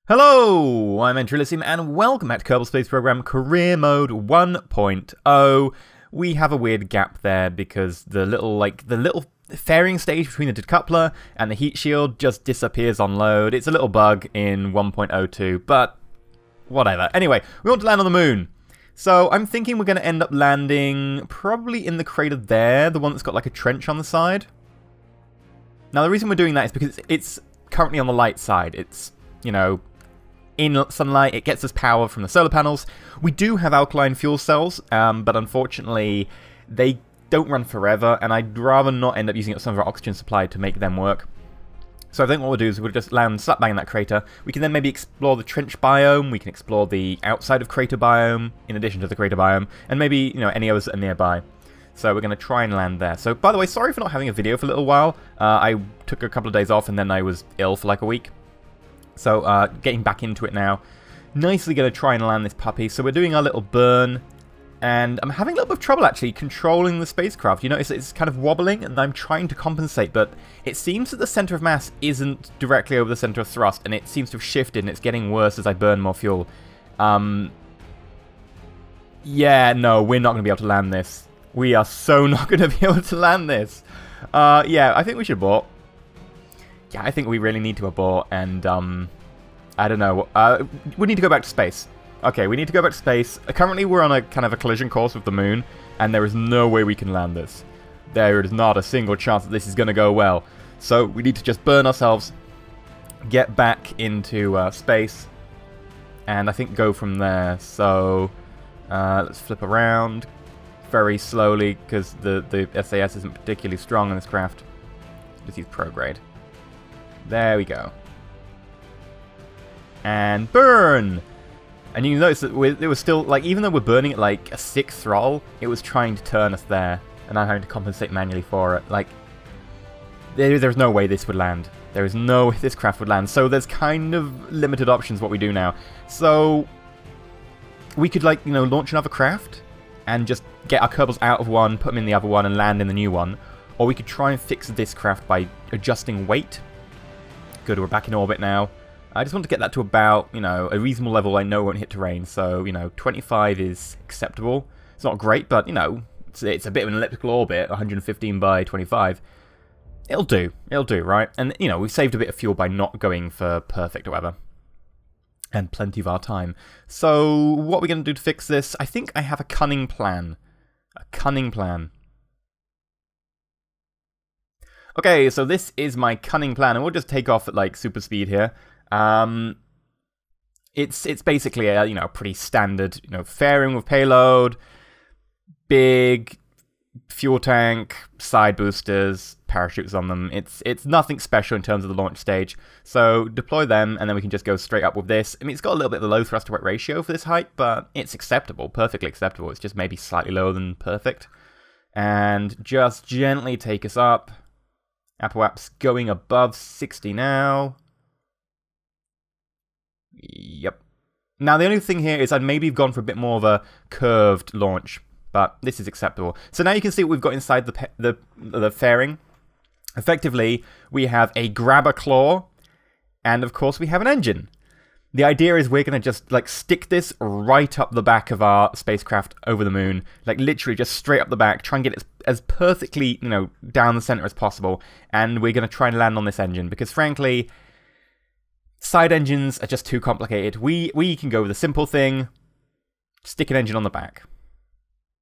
Hello, I'm EnterElysium and welcome back to Kerbal Space Program Career Mode 1.0. We have a weird gap there because the little fairing stage between the decoupler and the heat shield just disappears on load. It's a little bug in 1.02, but whatever. Anyway, we want to land on the moon. So I'm thinking we're going to end up landing probably in the crater there, the one that's got like a trench on the side. Now the reason we're doing that is because it's currently on the light side. It's, you know, in sunlight, it gets us power from the solar panels. We do have alkaline fuel cells, but unfortunately they don't run forever, and I'd rather not end up using up some of our oxygen supply to make them work. So I think what we'll do is we'll just land slap bang in that crater. We can then maybe explore the trench biome, we can explore the outside of crater biome, in addition to the crater biome, and maybe, you know, any others that are nearby. So we're going to try and land there. So, by the way, sorry for not having a video for a little while. I took a couple of days off, and then I was ill for like a week. So, getting back into it now. Nicely going to try and land this puppy. So we're doing our little burn. And I'm having a little bit of trouble, actually, controlling the spacecraft. You notice it's kind of wobbling, and I'm trying to compensate. But it seems that the center of mass isn't directly over the center of thrust. And it seems to have shifted, and it's getting worse as I burn more fuel. Yeah, no, we're not going to be able to land this. We are so not going to be able to land this. Yeah, I think we should abort. Yeah, I think we really need to abort, and, I don't know. We need to go back to space. Okay, we need to go back to space. Currently, we're on a kind of a collision course with the moon, and there is no way we can land this. There is not a single chance that this is going to go well. So, we need to just burn ourselves, get back into space, and I think go from there. So, let's flip around very slowly, because the SAS isn't particularly strong on this craft. Just use prograde. There we go. And burn! And you notice that it was still, like, even though we're burning at, like, a 6 throttle, it was trying to turn us there. And I'm having to compensate manually for it. Like, there's no way this would land. There is no way this craft would land. So there's kind of limited options what we do now. So, we could, like, you know, launch another craft and just get our Kerbals out of one, put them in the other one, and land in the new one. Or we could try and fix this craft by adjusting weight. Good, we're back in orbit now. I just want to get that to about, you know, a reasonable level I know won't hit terrain. So, you know, 25 is acceptable. It's not great, but, you know, it's a bit of an elliptical orbit, 115 by 25. It'll do, right? And, you know, we saved a bit of fuel by not going for perfect or whatever. And plenty of our time. So, what are we going to do to fix this? I think I have a cunning plan. A cunning plan. Okay, so this is my cunning plan, and we'll just take off at, like, super speed here. It's basically a, you know, pretty standard, you know, fairing with payload, big fuel tank, side boosters, parachutes on them. It's nothing special in terms of the launch stage. So deploy them, and then we can just go straight up with this. I mean, it's got a little bit of a low thrust to weight ratio for this height, but it's acceptable, perfectly acceptable. It's just maybe slightly lower than perfect. And just gently take us up. Apoap's going above 60 now. Yep. Now, the only thing here is I'd maybe have gone for a bit more of a curved launch, but this is acceptable. So now you can see what we've got inside the fairing. Effectively, we have a grabber claw, and of course we have an engine. The idea is we're going to just, like, stick this right up the back of our spacecraft over the moon. Like, literally just straight up the back. Try and get it as perfectly, you know, down the center as possible. And we're going to try and land on this engine. Because, frankly, side engines are just too complicated. We can go with a simple thing. Stick an engine on the back.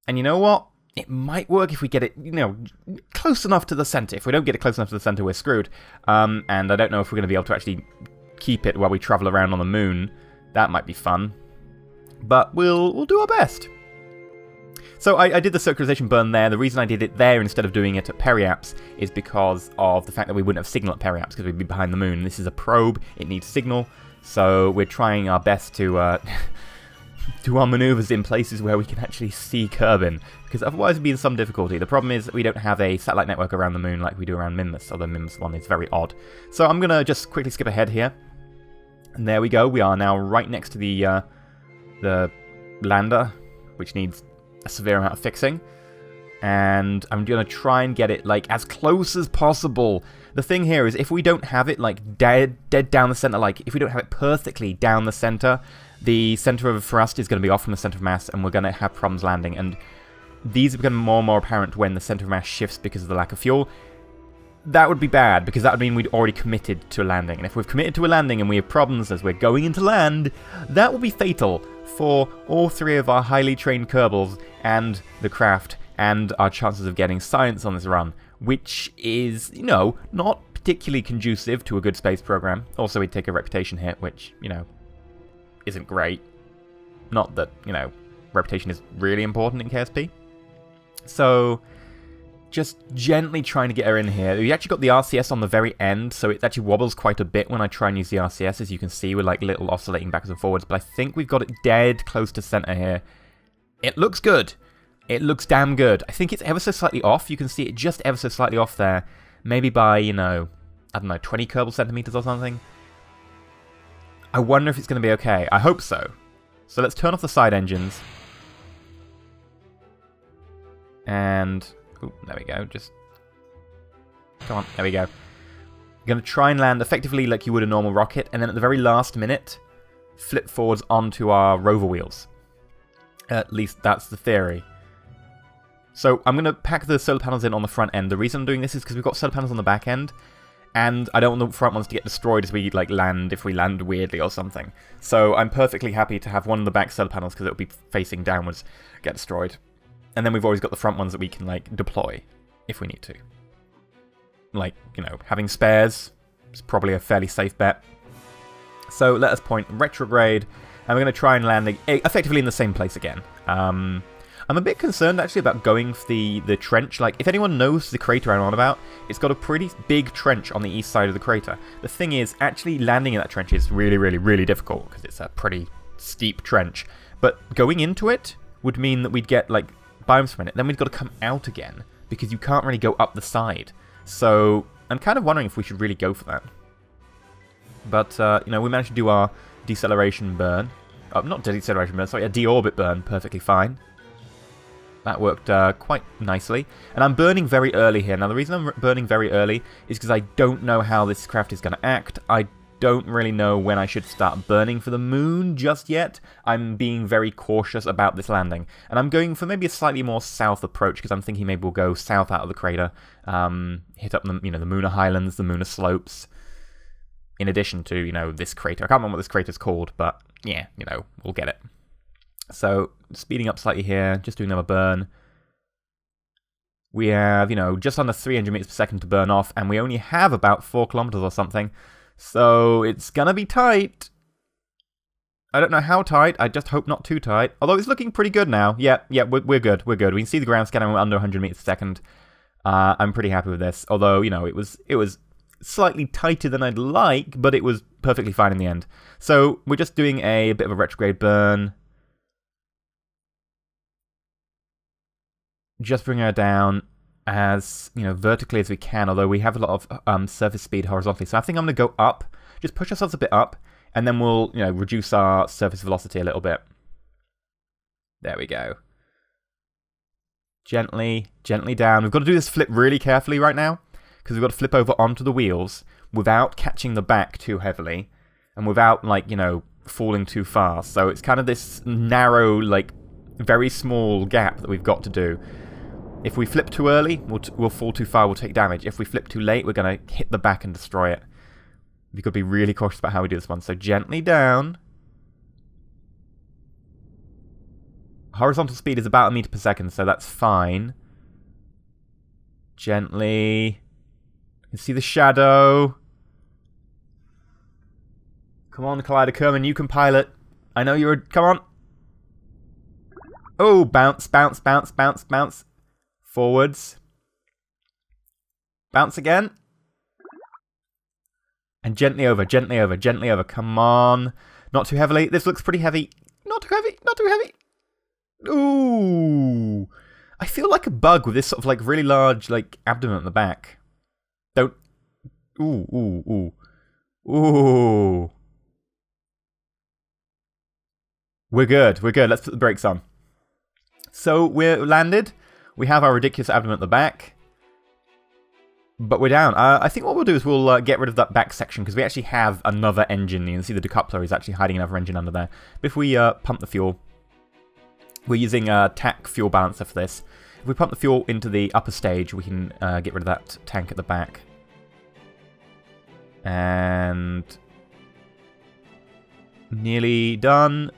And you know what? It might work if we get it, you know, close enough to the center. If we don't get it close enough to the center, we're screwed. And I don't know if we're going to be able to actually keep it while we travel around on the moon. That might be fun, but we'll do our best. So I did the circularization burn there. The reason I did it there instead of doing it at periaps is because of the fact that we wouldn't have signal at periaps because we'd be behind the moon. This is a probe, it needs signal, so we're trying our best to do our maneuvers in places where we can actually see Kerbin, because otherwise it'd be in some difficulty. The problem is that we don't have a satellite network around the moon like we do around Mimas, although Mimas 1 is very odd. So I'm going to just quickly skip ahead here. And there we go, we are now right next to the lander, which needs a severe amount of fixing. And I'm going to try and get it, like, as close as possible. the thing here is if we don't have it, like, dead down the center, like, if we don't have it perfectly down the center of thrust is going to be off from the center of mass, and we're going to have problems landing. And these become more and more apparent when the center of mass shifts because of the lack of fuel. That would be bad, because that would mean we'd already committed to a landing. And if we've committed to a landing and we have problems as we're going into land, that will be fatal for all 3 of our highly trained Kerbals and the craft and our chances of getting science on this run, which is, you know, not particularly conducive to a good space program. Also, we'd take a reputation hit, which, you know, isn't great. Not that, you know, reputation is really important in KSP. So, just gently trying to get her in here. We actually got the RCS on the very end, so it actually wobbles quite a bit when I try and use the RCS, as you can see, with like little oscillating backwards and forwards, but I think we've got it dead close to center here. It looks good. It looks damn good. I think it's ever so slightly off. You can see it just ever so slightly off there. Maybe by, you know, I don't know, 20 Kerbal centimeters or something. I wonder if it's going to be okay. I hope so. So let's turn off the side engines. And... ooh, there we go. Just... come on. There we go. I'm going to try and land effectively like you would a normal rocket, and then at the very last minute, flip forwards onto our rover wheels. At least that's the theory. So I'm going to pack the solar panels in on the front end. The reason I'm doing this is because we've got solar panels on the back end, and I don't want the front ones to get destroyed as we like land, if we land weirdly or something. So I'm perfectly happy to have one of the back solar panels, because it'll be facing downwards, get destroyed. And then we've always got the front ones that we can like deploy, if we need to. Like, you know, having spares is probably a fairly safe bet. So let us point retrograde, and we're going to try and land effectively in the same place again. I'm a bit concerned, actually, about going for the trench. Like, if anyone knows the crater I'm on about, it's got a pretty big trench on the east side of the crater. The thing is, actually landing in that trench is really, really, really difficult, because it's a pretty steep trench. But going into it would mean that we'd get, like, biomes from it. Then we've got to come out again, because you can't really go up the side. So, I'm kind of wondering if we should really go for that. But, you know, we managed to do our deceleration burn. Not deceleration burn, sorry, a deorbit burn perfectly fine. That worked quite nicely. And I'm burning very early here. Now, the reason I'm burning very early is because I don't know how this craft is going to act. I don't really know when I should start burning for the moon just yet. I'm being very cautious about this landing. And I'm going for maybe a slightly more south approach, because I'm thinking maybe we'll go south out of the crater, hit up the, you know, the Mooner Highlands, the Mooner Slopes, in addition to, you know, this crater. I can't remember what this crater's called, but yeah, you know, we'll get it. So, speeding up slightly here, just doing another burn. We have, you know, just under 300 meters per second to burn off, and we only have about 4 kilometers or something. So, it's gonna be tight. I don't know how tight, I just hope not too tight. Although it's looking pretty good now. Yeah, we're good, we're good. We can see the ground scanning, we're under 100 meters per second. I'm pretty happy with this. Although, you know, it was slightly tighter than I'd like, but it was perfectly fine in the end. So, we're just doing a bit of a retrograde burn. Just bring her down as, you know, vertically as we can, although we have a lot of surface speed horizontally. So I think I'm going to go up, just push ourselves a bit up, and then we'll, you know, reduce our surface velocity a little bit. There we go. Gently, gently down. We've got to do this flip really carefully right now, because we've got to flip over onto the wheels without catching the back too heavily, and without, like, you know, falling too fast. So it's kind of this narrow, like, very small gap that we've got to do. If we flip too early, we'll fall too far, we'll take damage. If we flip too late, we're going to hit the back and destroy it. We've got to be really cautious about how we do this one. So gently down. Horizontal speed is about 1 meter per second, so that's fine. Gently. You can see the shadow. Come on, Collider Kerman, you can pilot. I know you're... come on. Oh, bounce, bounce, bounce, bounce, bounce. Forwards. Bounce again. And gently over, gently over, gently over. Come on. Not too heavily. This looks pretty heavy. Not too heavy, not too heavy. Ooh. I feel like a bug with this sort of like really large like abdomen at the back. Don't. Ooh, ooh, ooh. Ooh. We're good, we're good. Let's put the brakes on. So we're landed. We have our ridiculous abdomen at the back. But we're down. I think what we'll do is we'll get rid of that back section, because we actually have another engine. You can see the decoupler is actually hiding another engine under there. But if we pump the fuel, we're using a TAC fuel balancer for this. If we pump the fuel into the upper stage, we can get rid of that tank at the back. And nearly done.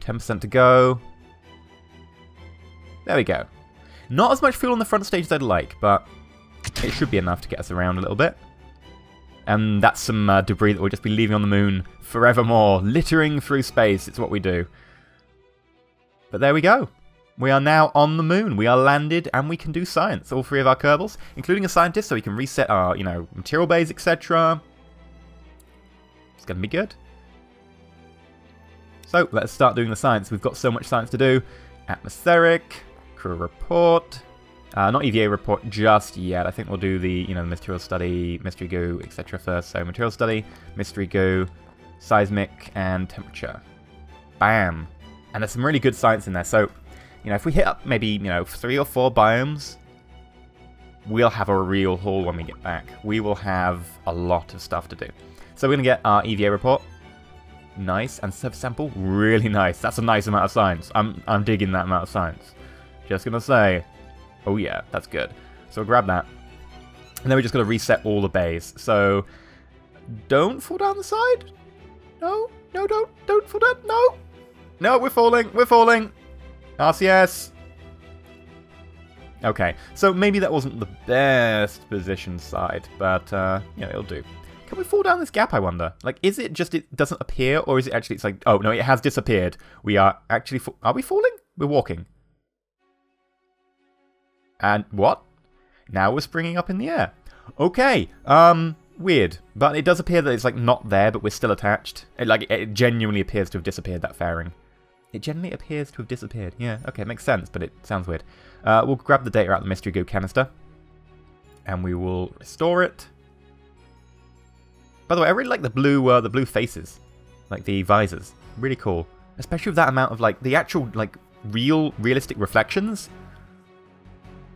10% to go. There we go. Not as much fuel on the front stage as I'd like, but it should be enough to get us around a little bit. And that's some debris that we'll just be leaving on the moon forevermore, littering through space. It's what we do. But there we go. We are now on the moon. We are landed, and we can do science. All three of our Kerbals, including a scientist, so we can reset our, material bays, etc. It's going to be good. So let's start doing the science. We've got so much science to do. Atmospheric, crew report. Not EVA report just yet. I think we'll do the, material study, mystery goo, etc. first. So material study, mystery goo, seismic, and temperature. Bam. And there's some really good science in there. So, if we hit up maybe, 3 or 4 biomes, we'll have a real haul when we get back. We will have a lot of stuff to do. So we're going to get our EVA report. Nice. And surface sample. Really nice. That's a nice amount of science. I'm digging that amount of science. Just going to say. Oh yeah, that's good. So we'll grab that. And then we're just going to reset all the bays. So, don't fall down the side. No, don't fall down. No, we're falling. RCS. Okay, so maybe that wasn't the best position side, but, it'll do. Can we fall down this gap, I wonder? Like, is it just it doesn't appear, or is it actually, it's like, oh, no, it has disappeared. We are actually, are we falling? We're walking. And what? Now we're springing up in the air. Okay, weird. But it does appear that it's, like, not there, but we're still attached. It genuinely appears to have disappeared, that fairing. It generally appears to have disappeared. Yeah, okay, it makes sense, but it sounds weird. We'll grab the data out of the mystery goo canister. And we will restore it. By the way, I really like the blue faces. Like the visors. Really cool. Especially with that amount of, like, the actual, like, realistic reflections.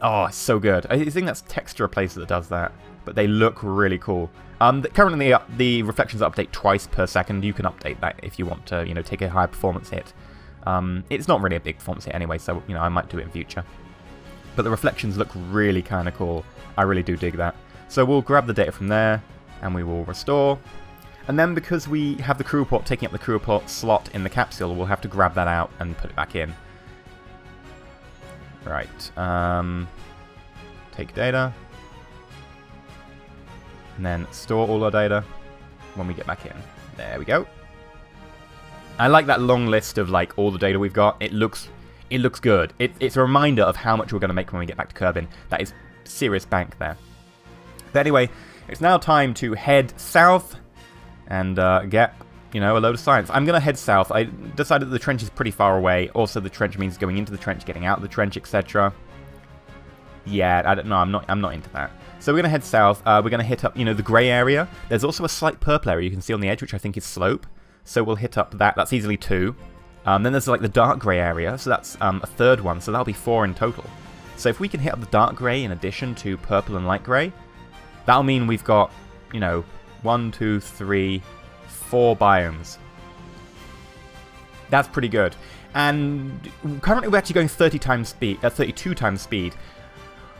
Oh, it's so good. I think that's Texture Replacer that does that. But they look really cool. Currently, the reflections update twice per second. You can update that if you want to, take a high performance hit. It's not really a big performance hit anyway, so, I might do it in future. But the reflections look really kind of cool. I really do dig that. So we'll grab the data from there, and we will restore. And then because we have the crew report taking up the crew report slot in the capsule, we'll have to grab that out and put it back in. Right. Take data. And then store all our data when we get back in. There we go. I like that long list of, like, all the data we've got. It looks good. It's a reminder of how much we're going to make when we get back to Kerbin. That is serious bank there. But anyway, it's now time to head south and get, a load of science. I'm going to head south. I decided that the trench is pretty far away. Also, the trench means going into the trench, getting out of the trench, etc. Yeah, I don't know. I'm not into that. So we're going to head south. We're going to hit up, the grey area. There's also a slight purple area you can see on the edge, which I think is slope. So we'll hit up that. That's easily 2. Then there's, like, the dark grey area. So that's a third one. So that'll be 4 in total. So if we can hit up the dark grey in addition to purple and light grey, that'll mean we've got, 1, 2, 3, 4 biomes. That's pretty good. And currently we're actually going 32 times speed.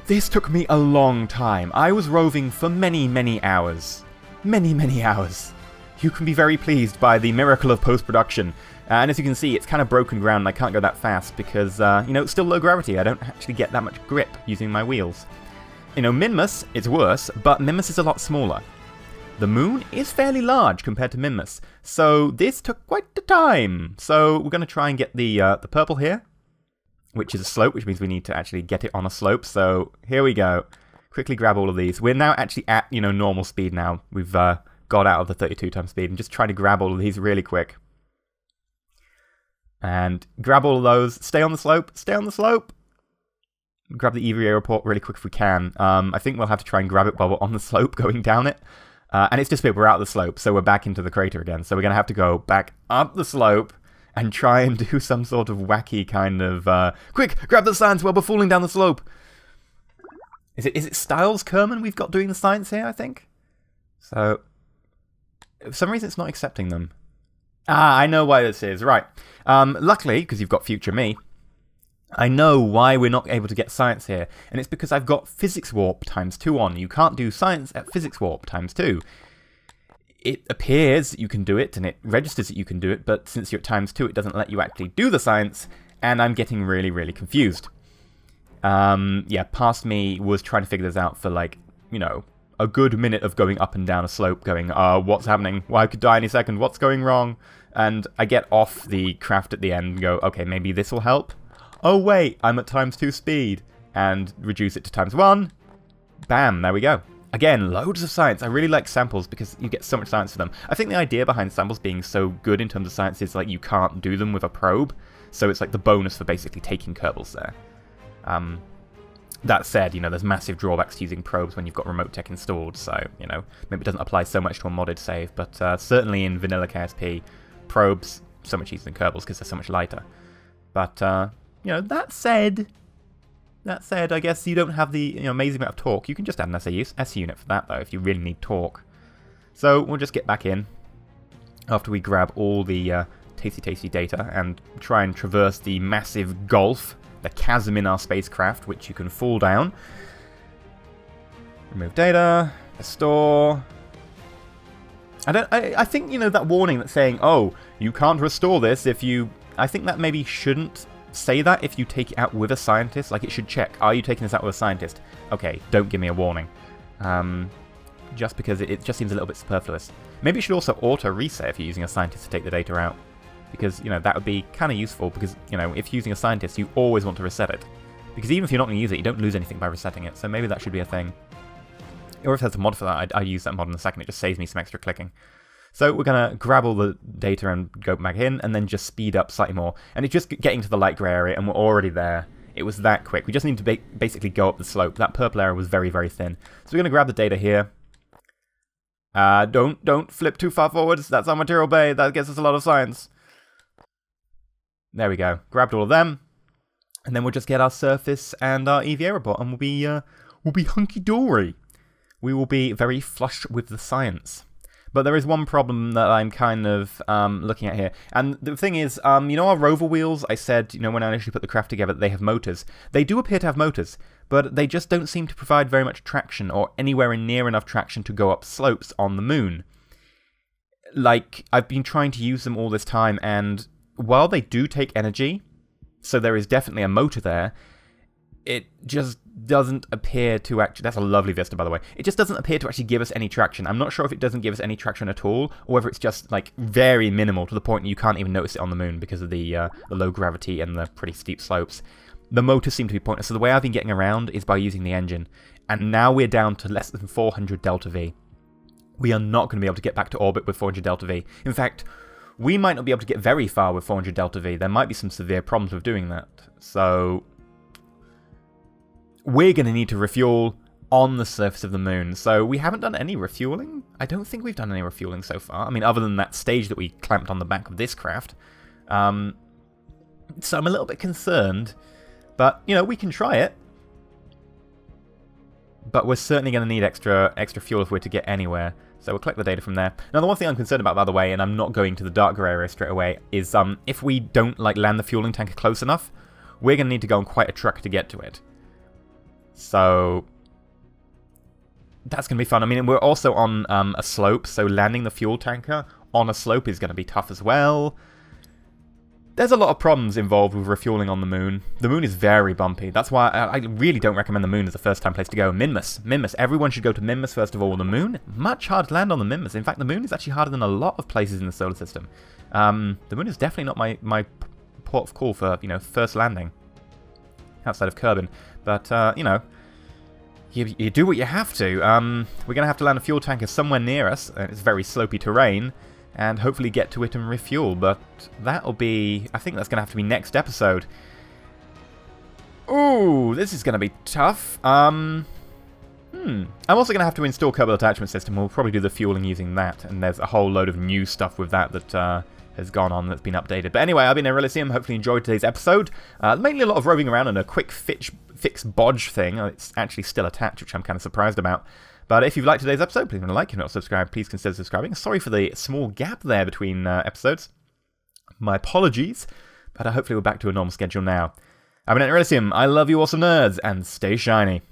This took me a long time. I was roving for many, many hours. Many hours. You can be very pleased by the miracle of post-production. And as you can see, it's kind of broken ground and I can't go that fast because, it's still low gravity. I don't actually get that much grip using my wheels. Minmus is worse, but Minmus is a lot smaller. The moon is fairly large compared to Minmus, so this took quite the time. So we're going to try and get the purple here, which is a slope, which means we need to actually get it on a slope. So here we go. Quickly grab all of these. We're now actually at, normal speed now. We've got out of the 32 times speed and just trying to grab all of these really quick. And grab all of those. Stay on the slope. Stay on the slope. Grab the EVA report really quick if we can. I think we'll have to try and grab it while we're on the slope going down it. And it's just we're out of the slope, so we're back into the crater again. So we're going to have to go back up the slope and try and do some sort of wacky kind of... quick, grab the science while we're falling down the slope. Is it Styles Kerman we've got doing the science here, I think? So, for some reason it's not accepting them. Ah, I know why this is. Right. Luckily, because you've got future me, I know why we're not able to get science here. And it's because I've got physics warp ×2 on. You can't do science at physics warp ×2. It appears that you can do it, and it registers that you can do it, but since you're at ×2, it doesn't let you actually do the science, and I'm getting really, really confused. Yeah, past me was trying to figure this out for, like, you know, a good minute of going up and down a slope, going, what's happening? Well, I could die any second, what's going wrong? And I get off the craft at the end and go, okay, maybe this will help. Oh wait, I'm at ×2 speed, and reduce it to ×1. Bam, there we go. Again, loads of science. I really like samples because you get so much science for them. I think the idea behind samples being so good in terms of science is like you can't do them with a probe, so it's like the bonus for basically taking Kerbals there. That said, you know, there's massive drawbacks to using probes when you've got remote tech installed, so, you know, maybe it doesn't apply so much to a modded save, but certainly in vanilla KSP, probes so much easier than Kerbals because they're so much lighter. But, you know, that said, I guess you don't have the amazing amount of torque. You can just add an SE unit for that, though, if you really need torque. So we'll just get back in after we grab all the tasty data and try and traverse the massive gulf, the chasm in our spacecraft, which you can fall down. Remove data, restore. I think, you know, that warning that's saying, oh, you can't restore this if you... I think that maybe shouldn't say that if you take it out with a scientist. Like, it should check, are you taking this out with a scientist? Okay, don't give me a warning. Just because it just seems a little bit superfluous. Maybe it should also auto-reset if you're using a scientist to take the data out. Because, you know, that would be kind of useful because, you know, if you're using a scientist, you always want to reset it. Because even if you're not going to use it, you don't lose anything by resetting it. So maybe that should be a thing. Or if there's a mod for that, I'd use that mod in a second. It just saves me some extra clicking. So we're going to grab all the data and go back in, and then just speed up slightly more. And it's just getting to the light grey area, and we're already there. It was that quick. We just need to basically go up the slope. That purple area was very, very thin. So we're going to grab the data here. Don't flip too far forwards. That's our material bay. That gets us a lot of science. There we go. Grabbed all of them. And then we'll just get our surface and our EVA report, and we'll be hunky-dory. We will be very flush with the science. But there is one problem that I'm kind of looking at here. And the thing is, you know our rover wheels, I said, you know, when I initially put the craft together, they have motors. They do appear to have motors, but they just don't seem to provide very much traction or anywhere near enough traction to go up slopes on the moon. Like, I've been trying to use them all this time, and while they do take energy, so there is definitely a motor there, it just doesn't appear to actually... That's a lovely vista, by the way. It just doesn't appear to actually give us any traction. I'm not sure if it doesn't give us any traction at all, or whether it's just, like, very minimal to the point that you can't even notice it on the moon because of the low gravity and the pretty steep slopes. The motors seem to be pointless. So the way I've been getting around is by using the engine. And now we're down to less than 400 delta V. We are not going to be able to get back to orbit with 400 delta V. In fact, we might not be able to get very far with 400 delta V. There might be some severe problems with doing that. So we're going to need to refuel on the surface of the moon. So we haven't done any refueling. I don't think we've done any refueling so far. I mean, other than that stage that we clamped on the back of this craft. So I'm a little bit concerned. But, you know, we can try it. But we're certainly going to need extra fuel if we're to get anywhere. So we'll collect the data from there. Now, the one thing I'm concerned about, by the way, and I'm not going to the darker area straight away, is if we don't like land the fueling tanker close enough, we're going to need to go on quite a trek to get to it. So that's going to be fun. I mean, we're also on a slope, so landing the fuel tanker on a slope is going to be tough as well. There's a lot of problems involved with refueling on the moon. The moon is very bumpy. That's why I really don't recommend the moon as a first-time place to go. Minmus. Everyone should go to Minmus first of all. The moon, much harder to land on the Minmus. In fact, the moon is actually harder than a lot of places in the solar system. The moon is definitely not my port of call for, you know, first landing outside of Kerbin. But, you know, you do what you have to. We're going to have to land a fuel tanker somewhere near us. It's very slopey terrain. And hopefully get to it and refuel, but that'll be... I think that's going to have to be next episode. Ooh, this is going to be tough. I'm also going to have to install Kerbal Attachment System. We'll probably do the fueling using that, and there's a whole load of new stuff with that has gone on that's been updated. But anyway, I've been EnterElysium. Hopefully enjoyed today's episode. Mainly a lot of roving around and a quick fix Bodge thing. It's actually still attached, which I'm kind of surprised about. But if you've liked today's episode, please leave a like. If you're not subscribed, please consider subscribing. Sorry for the small gap there between episodes. My apologies. But hopefully we're back to a normal schedule now. I've been EnterElysium. I love you awesome nerds, and stay shiny.